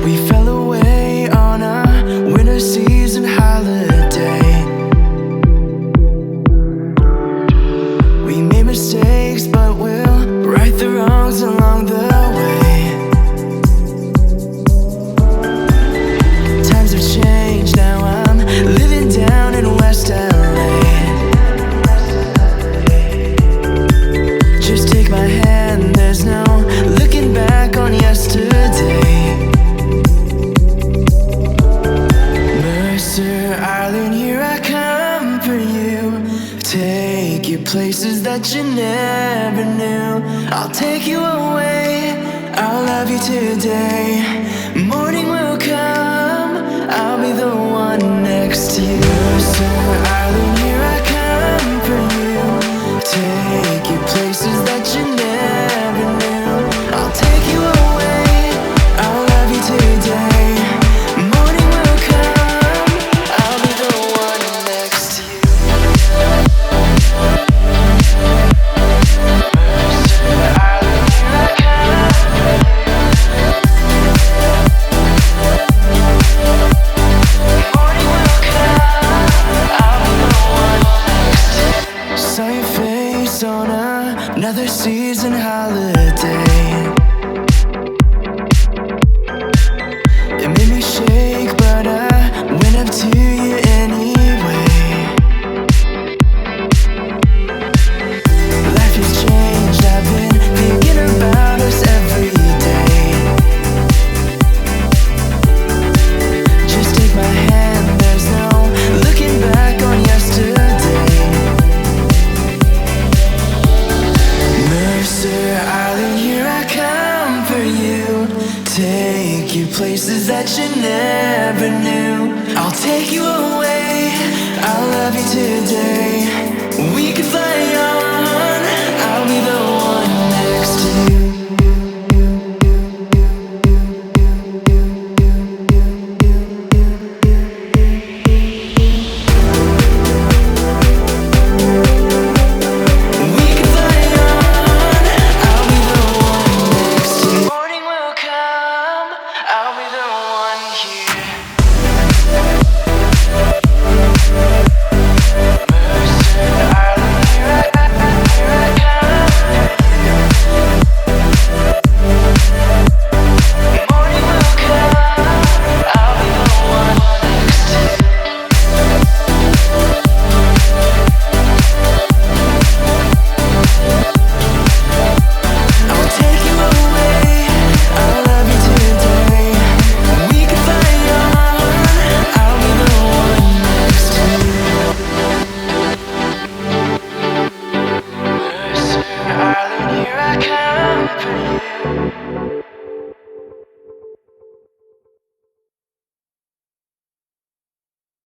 We fell away on a winter season holiday. We made mistakes, but we'll right the wrongs along the way. Times have changed, now I'm living down in West LA. Just take my hand, there's no looking back on yesterday. Mercer Island, here I come for you. Take you places that you never knew. I'll take you away, I'll love you today. Morning will come, I'll be the one next to you. Mercer Island, here I come for you. Take you places that you never knew. I'll take you away, I'll love you today. Morning will come, I'll be the one next to you. Mercer Island, here I come for you. Morning will come, I'll be the one next to you. Saw your face on another season holiday. It made me shake, but I went up to you anyway. Life has changed, I've been thinking about us every day. Just take my hand, there's no looking back on yesterday. Mercer Island, here I come for you. Take you places that you never knew. I'll take you away, I'll love you today. We can fly on, I'll be the one next to you. We can fly on, I'll be the one next to you. Morning will come, I'll be the one here. Mercer Island, here I come for you. Morning will come, I'll be the one next to you. I'll take you away, I'll love you today. We can fly on, I'll be the one next to you. Mercer Island, here I come for you.